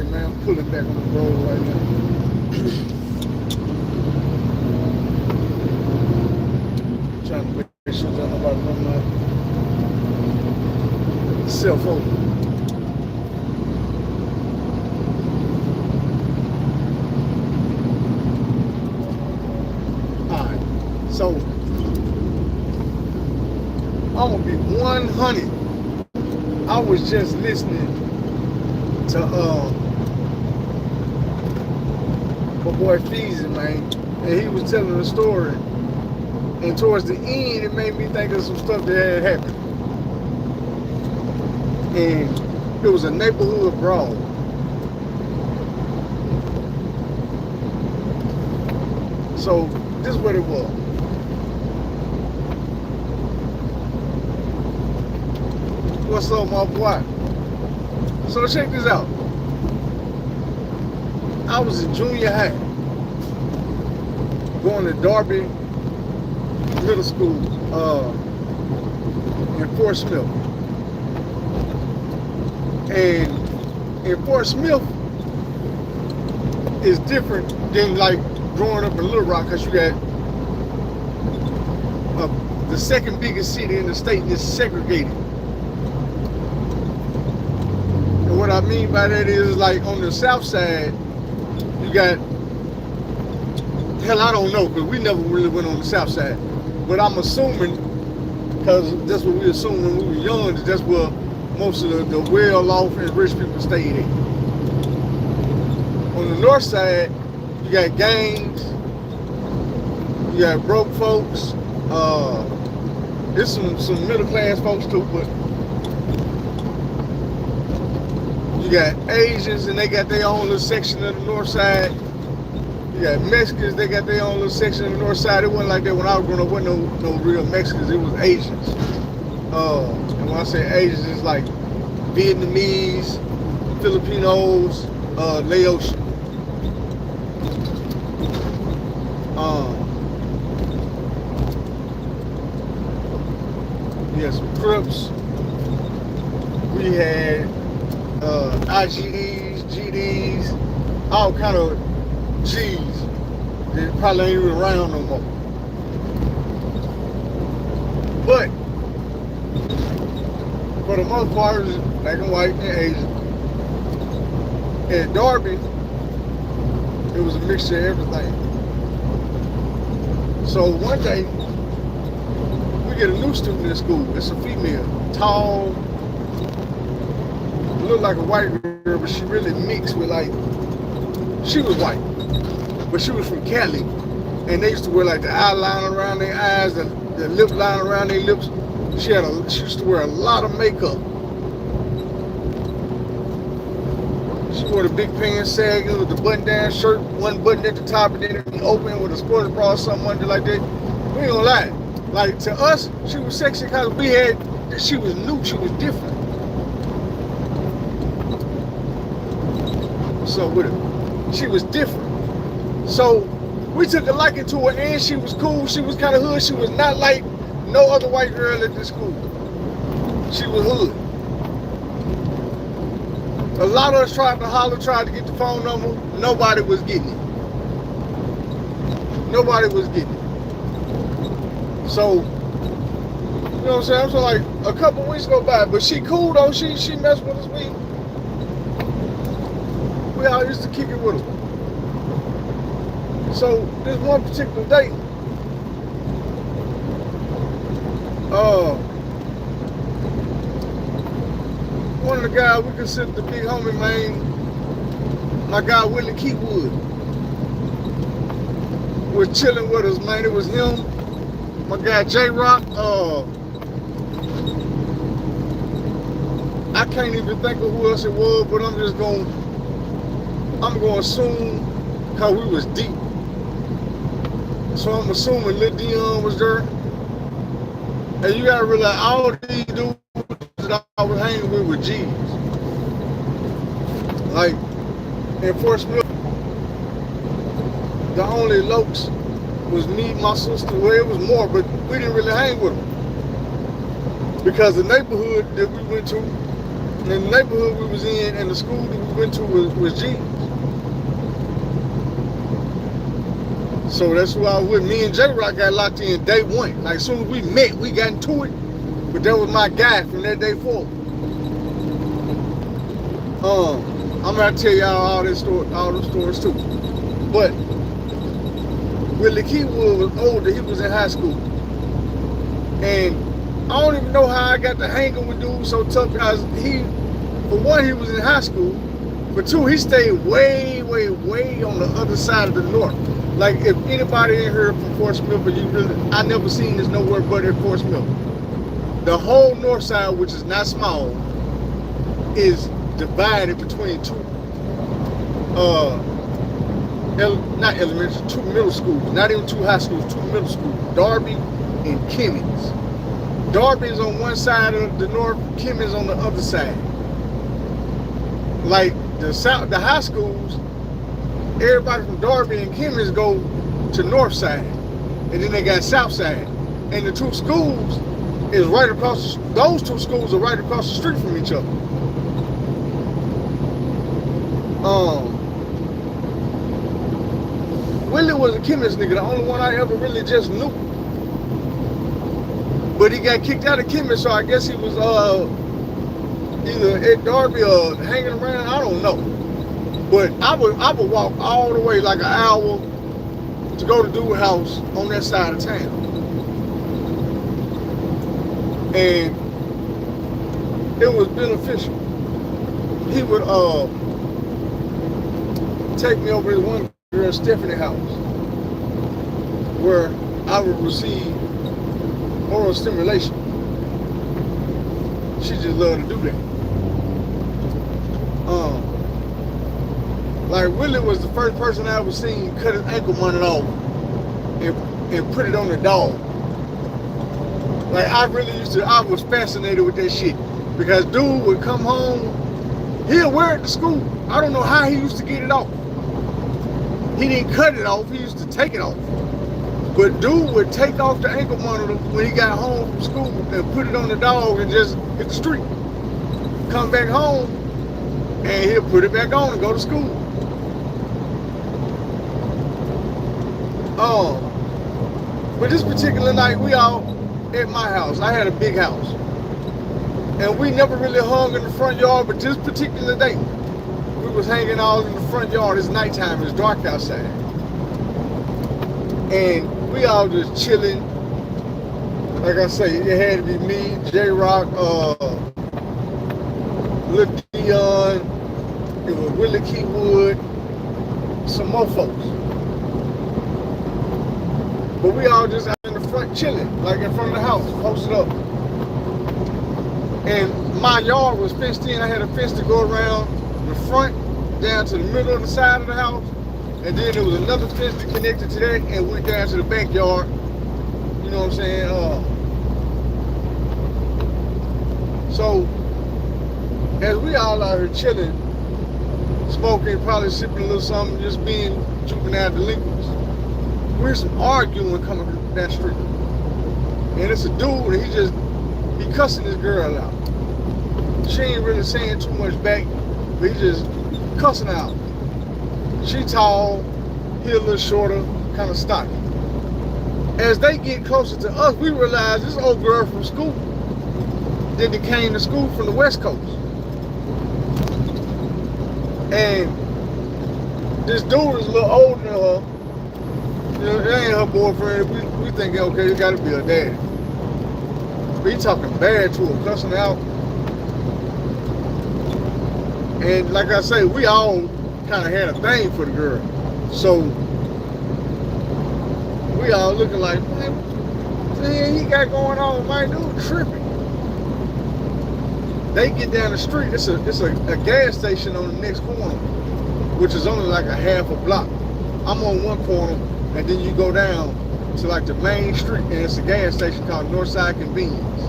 second, man. I'm pulling back on the road right now. Trying to make sure that nobody run my cell phone. Alright. So I'm gonna be 100. I was just listening to my boy Feezy, man, and he was telling a story. And towards the end, it made me think of some stuff that had happened. And it was a neighborhood brawl. So this is what it was. What's up, my boy? So check this out. I was in junior high, going to Darby Middle School in Fort Smith. And in Fort Smith is different than like growing up in Little Rock, because you got the second biggest city in the state is segregated. And what I mean by that is, like, on the south side, you got, hell, I don't know, because we never really went on the south side. But I'm assuming, because that's what we assumed when we were young, that that's where most of the well-off and rich people stayed at. On the north side, you got gangs, you got broke folks, there's some middle-class folks too, but you got Asians, and they got their own little section of the north side. You got Mexicans, they got their own little section of the north side. It wasn't like that when I was growing up. There wasn't no real Mexicans, it was Asians. And when I say Asians, it's like Vietnamese, Filipinos, Laotian. We had some Crips. We had IGDs, GDs, all kind of G's that probably ain't even around no more. But for the most part, it was black and white and Asian. At Darby, it was a mixture of everything. So one day, we get a new student in school. It's a female, tall, looked like a white girl, but she really mixed with, like, she was white, but she was from Cali, and they used to wear like the eyeliner around their eyes, the lip line around their lips. She used to wear a lot of makeup. She wore the big pants sagging with the button-down shirt, one button at the top, and then it be open with a sports bra or something under like that. We ain't gonna lie. Like, to us, she was sexy because she was new, she was different. So with her, she was different. So we took a liking to her, and she was cool. She was kind of hood. She was not like no other white girl at this school. She was hood. A lot of us tried to holler, tried to get the phone number. Nobody was getting it. Nobody was getting it. So, you know what I'm saying? So like a couple weeks go by, but she cool though. She messed with us. We all used to kick it with her. So this one particular day, one of the guys we consider the big homie, man, my guy Willie Keywood, was chilling with us, man. It was him, my guy J-Rock. I can't even think of who else it was, but I'm going to assume, because we was deep. So I'm assuming Lil Dion was there. And you gotta realize all these dudes that I was hanging with were G's. Like, in Fort Smith, the only lokes was me, my sister. Well, it was more, but we didn't really hang with them. Because the neighborhood that we went to, the neighborhood we was in and the school that we went to was G's. So that's who I was with. Me and J-Rock got locked in day one. Like, as soon as we met, we got into it. But that was my guy from that day forward. I'm gonna tell y'all all those stories too. But Willie Keywood was older. He was in high school. And I don't even know how I got to hanging with dudes so tough, because for one, he was in high school. For two, he stayed way, way, way on the other side of the north. Like, if anybody in here from Fort Smith, but I never seen this nowhere but at Fort Smith. The whole north side, which is not small, is divided between two, not elementary, two middle schools, not even two high schools, two middle schools, Darby and Kimmins. Darby is on one side of the north, Kimmins on the other side. Like, the high schools, everybody from Darby and Kimmins go to north side, and then they got south side. And the two schools is right across, those two schools are right across the street from each other. Willie was a Kimmins nigga, the only one I ever really just knew. But he got kicked out of Kimmins, so I guess he was either at Darby or hanging around, I don't know. But I would walk all the way like an hour to go to Dude's house on that side of town. And it was beneficial. He would take me over to one girl, Stephanie's house, where I would receive oral stimulation. She just loved to do that. Like, Willie was the first person I ever seen cut his ankle monitor off and put it on the dog. Like, I was fascinated with that shit, because dude would come home, he'll wear it to school. I don't know how he used to get it off. He didn't cut it off, he used to take it off. But dude would take off the ankle monitor when he got home from school and put it on the dog and just hit the street. Come back home and he'll put it back on and go to school. But this particular night, we all at my house. I had a big house. And we never really hung in the front yard, but this particular day, we was hanging all in the front yard. It's nighttime, it's dark outside. And we all just chilling. Like I say, it had to be me, J-Rock, Lil Dion, it was Willie Keywood, some more folks. But we all just out in the front chilling, like in front of the house, posted up. And my yard was fenced in. I had a fence to go around the front, down to the middle of the side of the house. And then there was another fence that connected to that and went down to the backyard. You know what I'm saying? So, as we all out here chilling, smoking, probably sipping a little something, just being juvenile delinquents, we're some arguing coming down the street. And it's a dude, and he cussing this girl out. She ain't really saying too much back, but he just cussing out. She tall, he a little shorter, kind of stocky. As they get closer to us, we realize this old girl from school that came to school from the West Coast. And this dude is a little older than her. You know, that ain't her boyfriend. We think, okay, it gotta be her dad. But he talking bad to her, cussing out. And like I say, we all kind of had a thing for the girl. So we all looking like, man, what the hell he got going on? My dude tripping. They get down the street, it's a gas station on the next corner, which is only like a half a block. I'm on one corner, and then you go down to like the main street, and it's a gas station called Northside Convenience.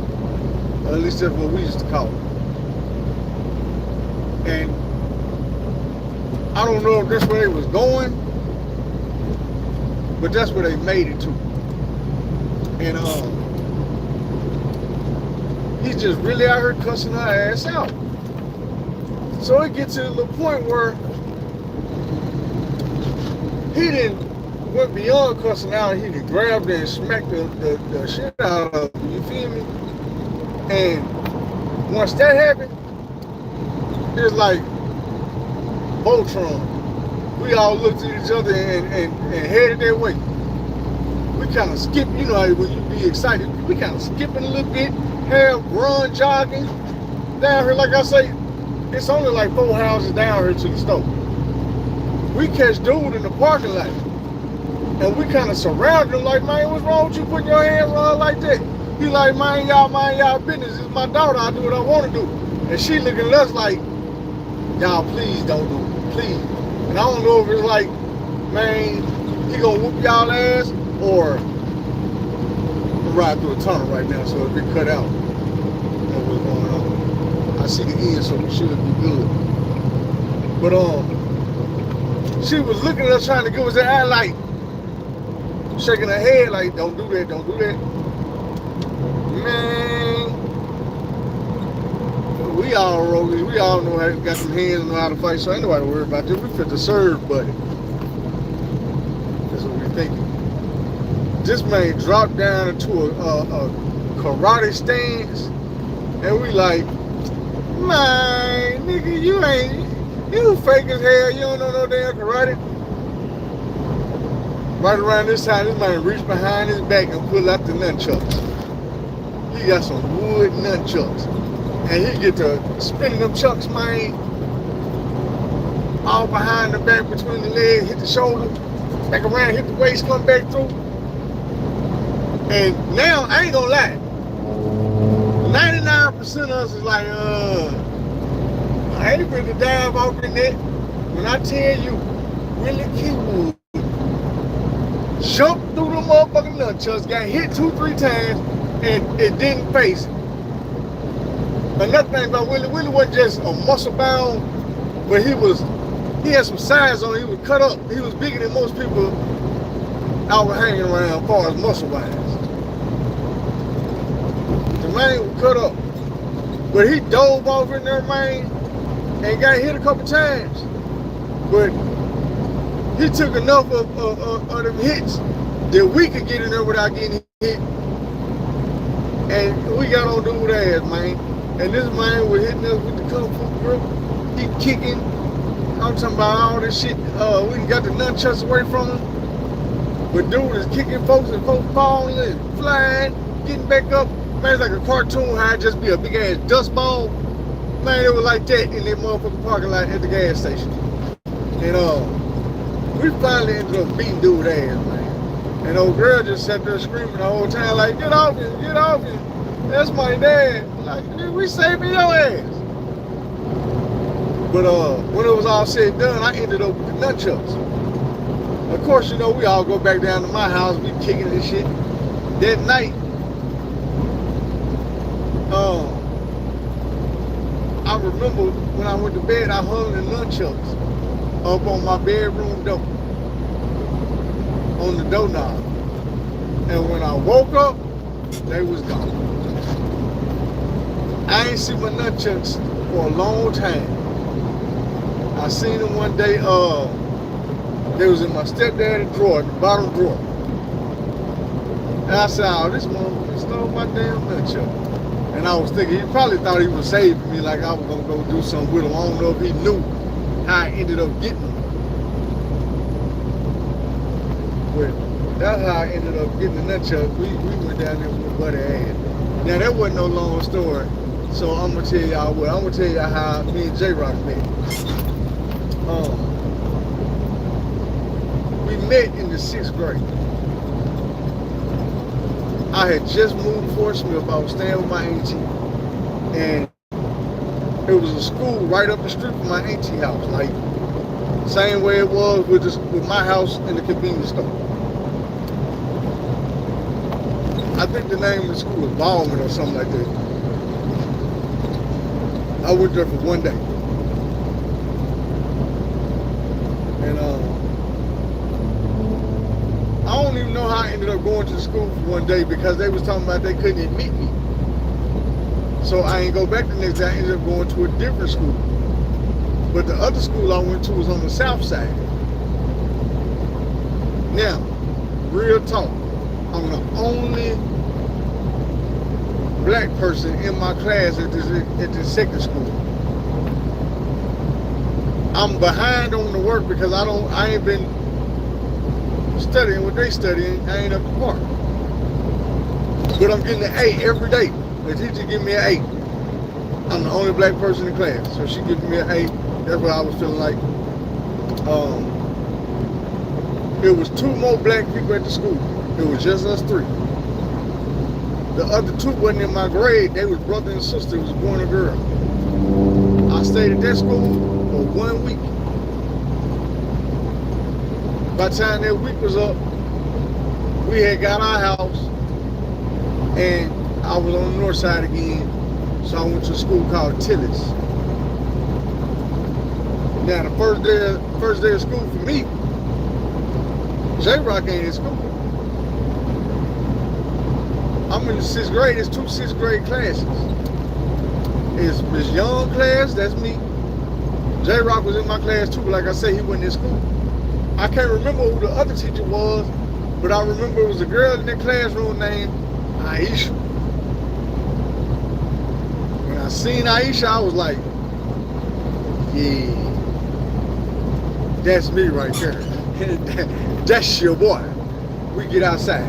Or at least that's what we used to call it. And I don't know if that's where they was going, but that's where they made it to. And he's just really out here cussing her ass out. So it gets to the point where he didn't went beyond cussing out. He done grabbed her and smacked the shit out of her. You feel me? And once that happened, it's like Voltron. We all looked at each other and headed that way. We kind of skipped, you know how when you be excited, we kind of skipping a little bit, half run, jogging down here. Like I say, it's only like 4 houses down here to the store. We catch dude in the parking lot, and we kind of surrounded him like, man, what's wrong with you putting your hands on her like that? He like, mind y'all business. It's my daughter. I do what I want to do. And she looking at us like, y'all please don't do it, please. And I don't know if it's like, man, he gonna whoop y'all ass, or I'm riding through a tunnel right now, so if it cut out, you know what's going on. I see the end, so we should be good. But she was looking at us trying to give us an eye, like shaking her head, like don't do that, don't do that. Man, we all rogues. We all know how got some hands and know how to fight, so ain't nobody worried about this. We fit to serve, buddy. That's what we thinking. This man dropped down into a karate stance, and we like, man, nigga, you fake as hell. You don't know no damn karate. Right around this time, this man reached behind his back and pulled out the nunchucks. He got some wood nunchucks. And he get to spinning them chucks, man, all behind the back, between the legs, hit the shoulder, back around, hit the waist, come back through. And now, I ain't gonna lie, 99% of us is like, I ain't ready to dive off in that. When I tell you, Willie Keywood jumped through the motherfucking nunchucks, got hit 2-3 times, and it didn't face it. Another thing about Willie wasn't just a muscle bound, but he had some size on him. He was cut up. He was bigger than most people out hanging around as far as muscle wise. The man was cut up. But he dove off in there, man, and got hit a couple times. But he took enough of them hits that we could get in there without getting hit. And we got on dude's ass, man. And this man was hitting us with the kung fu grip. He kicking. I'm talking about all this shit. We got the nunchucks away from him. But dude is kicking folks and folks falling and flying, getting back up. Man, it's like a cartoon how it just be a big ass dust ball. Man, it was like that in that motherfucking parking lot at the gas station. And we finally ended up beating dude's ass, man. And old girl just sat there screaming the whole time like, get off him, get off him. That's my dad. Like, we saving your ass. But when it was all said and done, I ended up with the nunchucks. Of course, you know, we all go back down to my house, we kicking this shit. That night, I remember when I went to bed, I hung the nunchucks up on my bedroom door, on the doorknob. And when I woke up, they was gone. I ain't seen my nunchucks for a long time. I seen them one day, they was in my stepdaddy's drawer, the bottom drawer. And I said, oh, this motherfucker stole my damn nunchuck. And I was thinking, he probably thought he was saving me, like I was gonna go do something with him. I don't know if he knew how I ended up getting them. But that's how I ended up getting the nunchuck. We went down there with my buddy ass. Now that wasn't no long story. So I'm gonna tell y'all what. I'm gonna tell y'all how me and J-Rock met. We met in the 6th grade. I had just moved to Fort Smith. I was staying with my auntie, and it was a school right up the street from my auntie house, like same way it was with my house in the convenience store. I think the name of the school was Ballman or something like that. I went there for one day. And I don't even know how I ended up going to the school for one day, because they was talking about they couldn't admit me. So I ain't go back the next day. I ended up going to a different school. But the other school I went to was on the south side. Now, real talk, I'm the only black person in my class at this second school. I'm behind on the work because I ain't been studying what they studying. I ain't up to par. But I'm getting an A every day. The teacher give me an A. I'm the only black person in class, so she giving me an A. That's what I was feeling like. There was 2 more black people at the school. It was just us 3. The other 2 wasn't in my grade. They was brother and sister. It was a boy and a girl. I stayed at that school for 1 week. By the time that week was up, we had got our house, and I was on the north side again. So I went to a school called Tillis. Now the first day of school for me, J-Rock ain't in school. I'm in the 6th grade. There's 2 6th grade classes. It's Miss Young class, that's me. J-Rock was in my class too, but like I said, he wasn't in school. I can't remember who the other teacher was, but I remember it was a girl in that classroom named Aisha. When I seen Aisha, I was like, yeah, that's me right there. That's your boy. We get outside.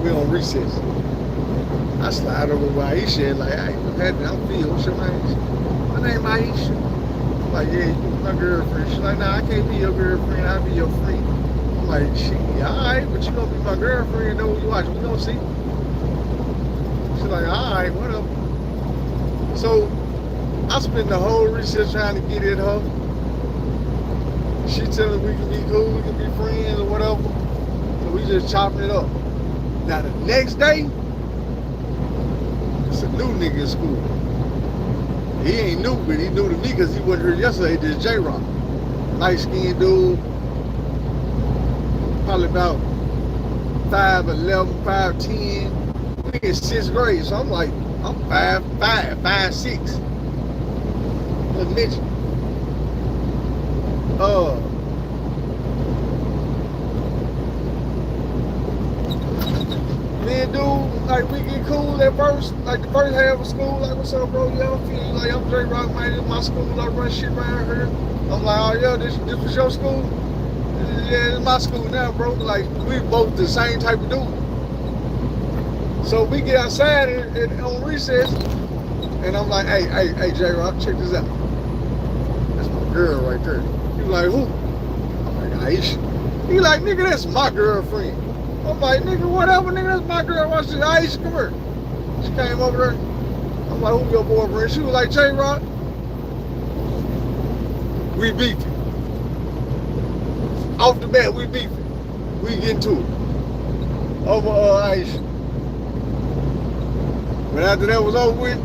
We on recess. I slide over with Aisha and like, hey, I'm Phil. What's your name? My name Aisha. I'm like, yeah, you my girlfriend. She's like, nah, I can't be your girlfriend. I'll be your friend. I'm like, shit, alright, but you gonna be my girlfriend. Know what you watch. We gonna see. She's like, alright, whatever. So I spent the whole recess trying to get at her. She telling me we can be cool, we can be friends or whatever. So we just chopping it up. Now the next day, it's a new nigga in school. He ain't new, but he new to me because he wasn't here yesterday. This J-Rock. Light-skinned dude. Probably about 5'11", 5'10". We in 6th grade, so I'm like, I'm 5'5", 5'6". Little midget. Me and dude, like we get cool at first, like the first half of school, like what's up, bro? Yeah, I'm feeling like I'm J-Rock, man. This is my school. I run shit around here. I'm like, oh yeah, this was your school? Yeah, it's my school now, bro. Like we both the same type of dude. So we get outside and on recess, and I'm like, hey, J-Rock, check this out. That's my girl right there. He like, who? I'm like, Aisha. He like, nigga, that's my girlfriend. I'm like, nigga, whatever, nigga, that's my girl. Watch this. Aisha, come here. She came over there. I'm like, who your boyfriend? She was like, J-Rock. We beefing. Off the bat, we beefing. We get into it. Over Aisha. But after that was over with,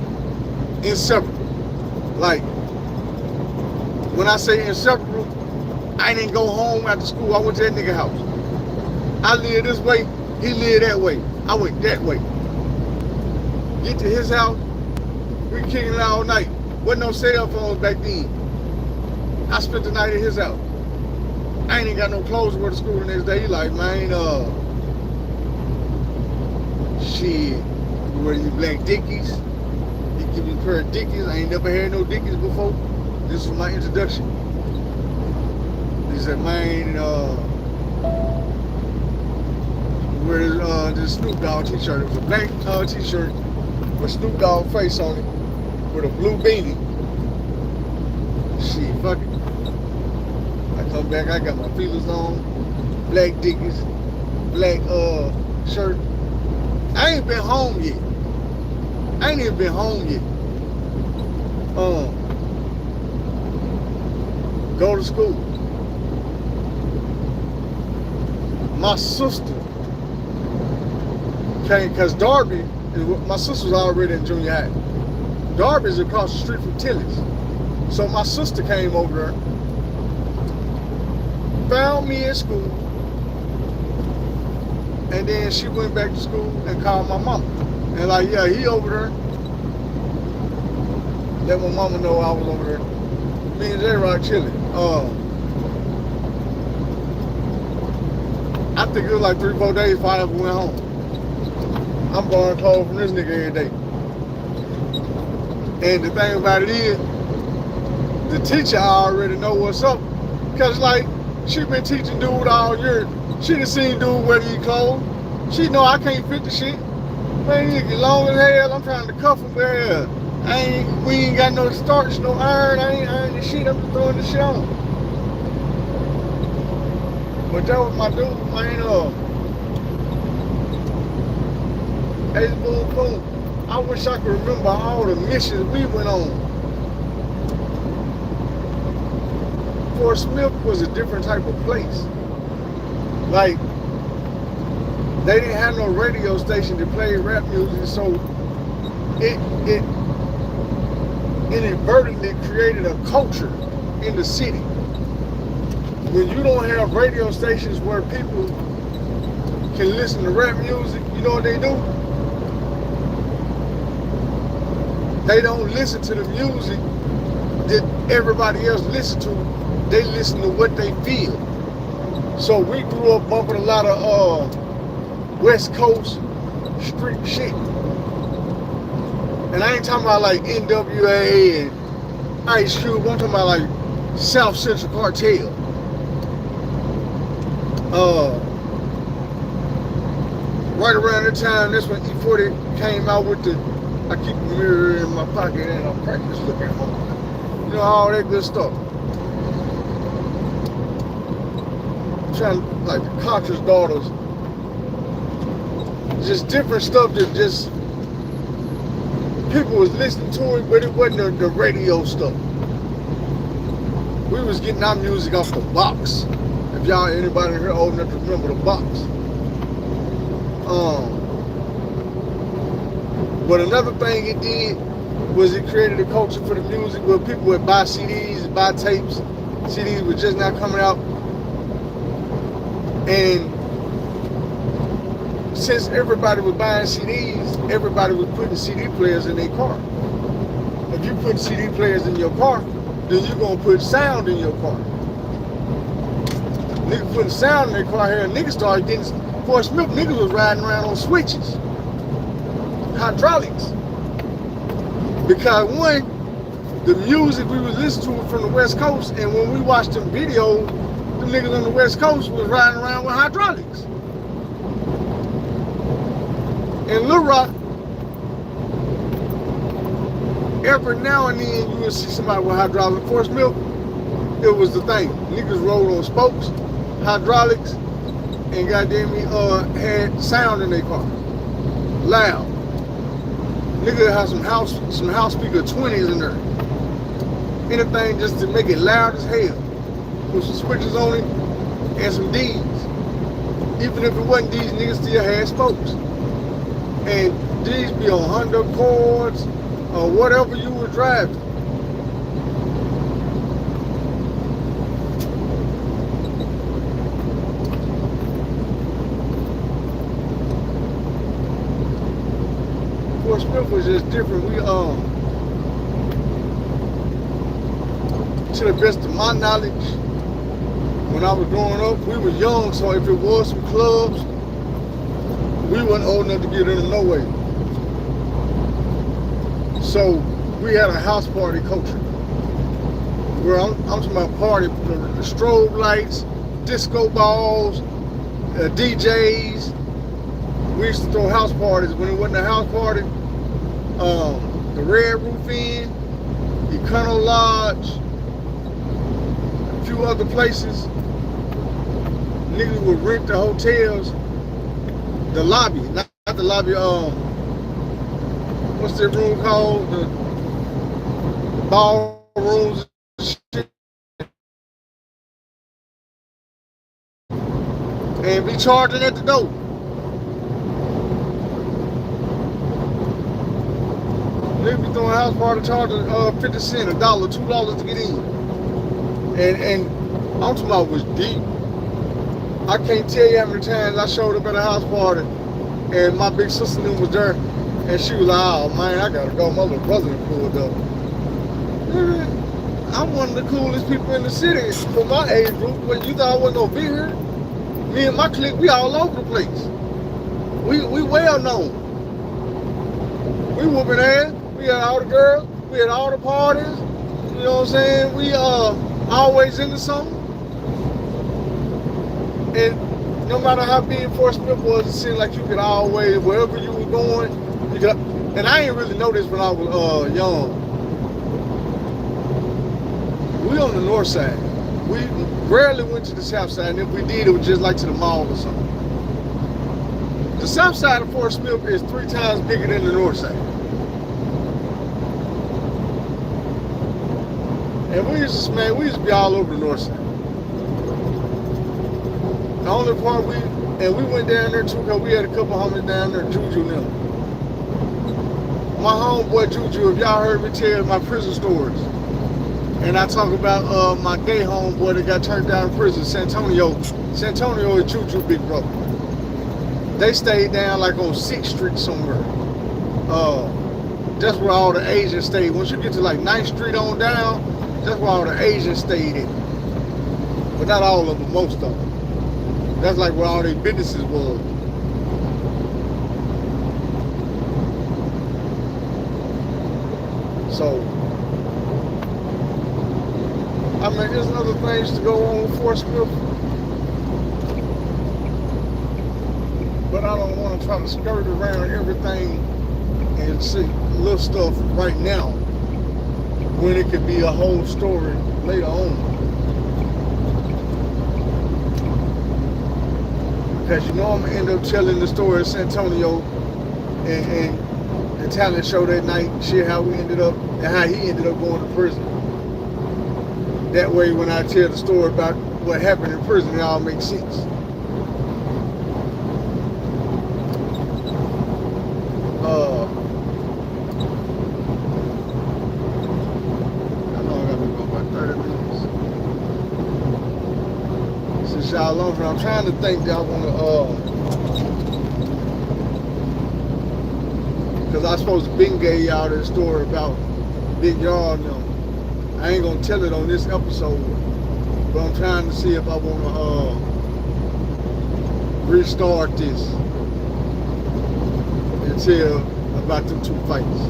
inseparable. Like, when I say inseparable, I didn't go home after school. I went to that nigga house. I live this way, he lived that way. I went that way. Get to his house, we kicking it all night. Wasn't no cell phones back then. I spent the night at his house. I ain't even got no clothes to wear to school the next day. He like, man, shit, you wear these black Dickies. He give me a pair of Dickies. I ain't never had no Dickies before. This was my introduction. He said, man, wear this Snoop Dogg t-shirt. It was a black t-shirt with Snoop Dogg face on it with a blue beanie. Shit, fuck it. I come back, I got my feelers on, black Dickies, black shirt. I ain't been home yet. I ain't even been home yet. Go to school. My sister came, because Darby, my sister was already in junior high. Darby's across the street from Tillis. So my sister came over there, found me at school, and then she went back to school and called my mama. And like, yeah, he over there. Let my mama know I was over there. me and J-Rock chilling. I think it was like 3-4 days before I ever went home. I'm borrowing clothes from this nigga every day. And the thing about it is, the teacher already know what's up. Cause like, she been teaching dude all year. She done seen dude wear these clothes. She know I can't fit the shit. Man, nigga long as hell, I'm trying to cuff him, man. We ain't got no starch, no iron, I ain't ironing the shit, I'm just throwing the shit on. But that was my dude, man. Hey, boom, boom. I wish I could remember all the missions we went on. Fort Smith was a different type of place. Like, they didn't have no radio station to play rap music, so it inadvertently created a culture in the city. When you don't have radio stations where people can listen to rap music, you know what they do? They don't listen to the music that everybody else listens to. They listen to what they feel. So we grew up bumping a lot of West Coast street shit. And I ain't talking about like NWA and Ice Cube. I'm talking about like South Central Cartel. Right around that time, that's when E40 came out with the, I keep the mirror in my pocket and I practice looking at home. You know, all that good stuff. Trying, like the Contra's Daughters. Just different stuff that just, people was listening to it, but it wasn't the radio stuff. We was getting our music off the box. If y'all, anybody in here old enough to remember the box. But another thing it did was it created a culture for the music where people would buy CDs, buy tapes. CDs were just now coming out. And since everybody was buying CDs, everybody was putting CD players in their car. If you put CD players in your car, then you're gonna put sound in your car. Niggas putting sound in their car here, and niggas started getting, Fort Smith, niggas was riding around on switches, hydraulics. Because one, the music we was listening to from the West Coast, and when we watched them videos, the niggas on the West Coast was riding around with hydraulics. In Little Rock, every now and then you would see somebody with hydraulic. Fort Smith, it was the thing. Niggas rode on spokes, hydraulics, and goddamn me had sound in their car. Loud. Niggas had some house speaker 20s in there. Anything just to make it loud as hell. With some switches on it and some D's. Even if it wasn't D's, niggas still had spokes. And D's be on Honda Accords or whatever you were driving. Fort Smith was just different. We to the best of my knowledge, when I was growing up, we were young, so if it was some clubs, we wasn't old enough to get in no way. So we had a house party culture. Where I'm talking about party, the strobe lights, disco balls, DJs. We used to throw house parties when it wasn't a house party. The Red Roof Inn, Econo Lodge, a few other places. Niggas would rent the hotels, the lobby, not the lobby, what's that room called? The ballrooms and shit. And be charging at the door. Niggas be throwing house party charging 50 cents, $1, $2 to get in. And I'm talking about was deep. I can't tell you how many times I showed up at a house party and my big sister was there and she was like, oh man, I gotta go. My little brother pulled up. I'm one of the coolest people in the city for my age group. When you thought I wasn't gonna be here, me and my clique, we all over the place. We well known. We whooping ass. We had all the girls. We had all the parties. You know what I'm saying? We always into something. And no matter how big Fort Smith was, it seemed like you could always, wherever you were going, you could. And I didn't really know this when I was young. We on the north side. We rarely went to the south side, and if we did, it was just like to the mall or something. The south side of Fort Smith is 3 times bigger than the north side. And we used to be all over the north side. The only part we went down there too, because we had a couple homies down there, Juju and them. My homeboy Juju, if y'all heard me tell my prison stories, and I talk about my gay homeboy that got turned down in prison, Santonio. Santonio is Juju big brother. They stayed down like on 6th Street somewhere. That's where all the Asians stayed. Once you get to like 9th Street on down, that's where all the Asians stayed in. But not all of them, most of them. That's like where all their businesses was. So, I mean, there's other things to go on with Fort Smith. But I don't want to try to skirt around everything and see little stuff right now when it could be a whole story later on. Because you know I'm going to end up telling the story of Santonio and the talent show that night, shit, how we ended up and how he ended up going to prison. That way when I tell the story about what happened in prison, it all makes sense. I know I got to go about 30 minutes. Since y'all long, I'm trying to think that I want to, because I supposed to been gave y'all this story about Big Yard and them. I ain't gonna tell it on this episode, but I'm trying to see if I want to restart this and tell about them 2 fights.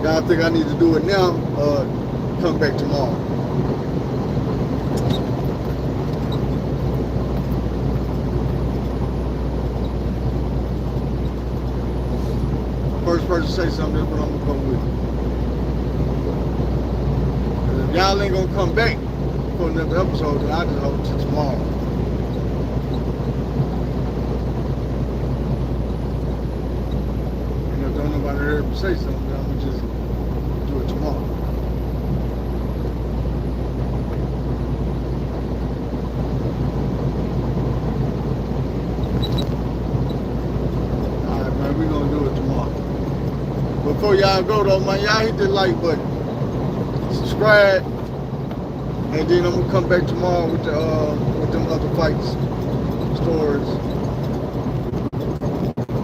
I think I need to do it now or come back tomorrow. First person to say something, that's what I'm gonna go with. And if y'all ain't gonna come back for another episode, then I just hope till tomorrow. And if don't nobody heard me say something, then I'm gonna just do it tomorrow. Alright, man, we're gonna do it tomorrow. Before y'all go though, man, y'all hit the like button, subscribe, and then I'm gonna come back tomorrow with them other fights, stories,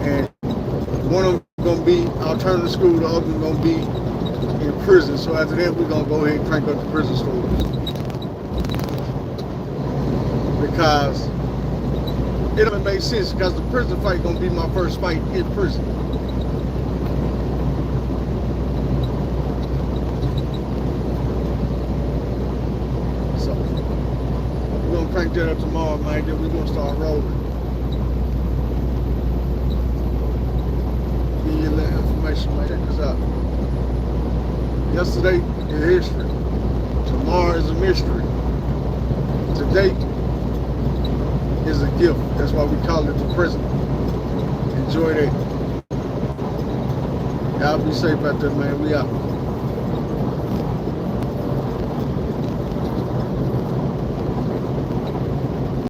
and one of them gonna be alternative school, the other one gonna be in prison. So after that, we're gonna go ahead and crank up the prison stories because it doesn't make sense because the prison fight gonna be my first fight in prison. Crank that up tomorrow, man. Then we're gonna start rolling. Give you a little information, man. Check this out. Yesterday is history. Tomorrow is a mystery. Today is a gift. That's why we call it the present. Enjoy that. Y'all be safe out there, man. We out.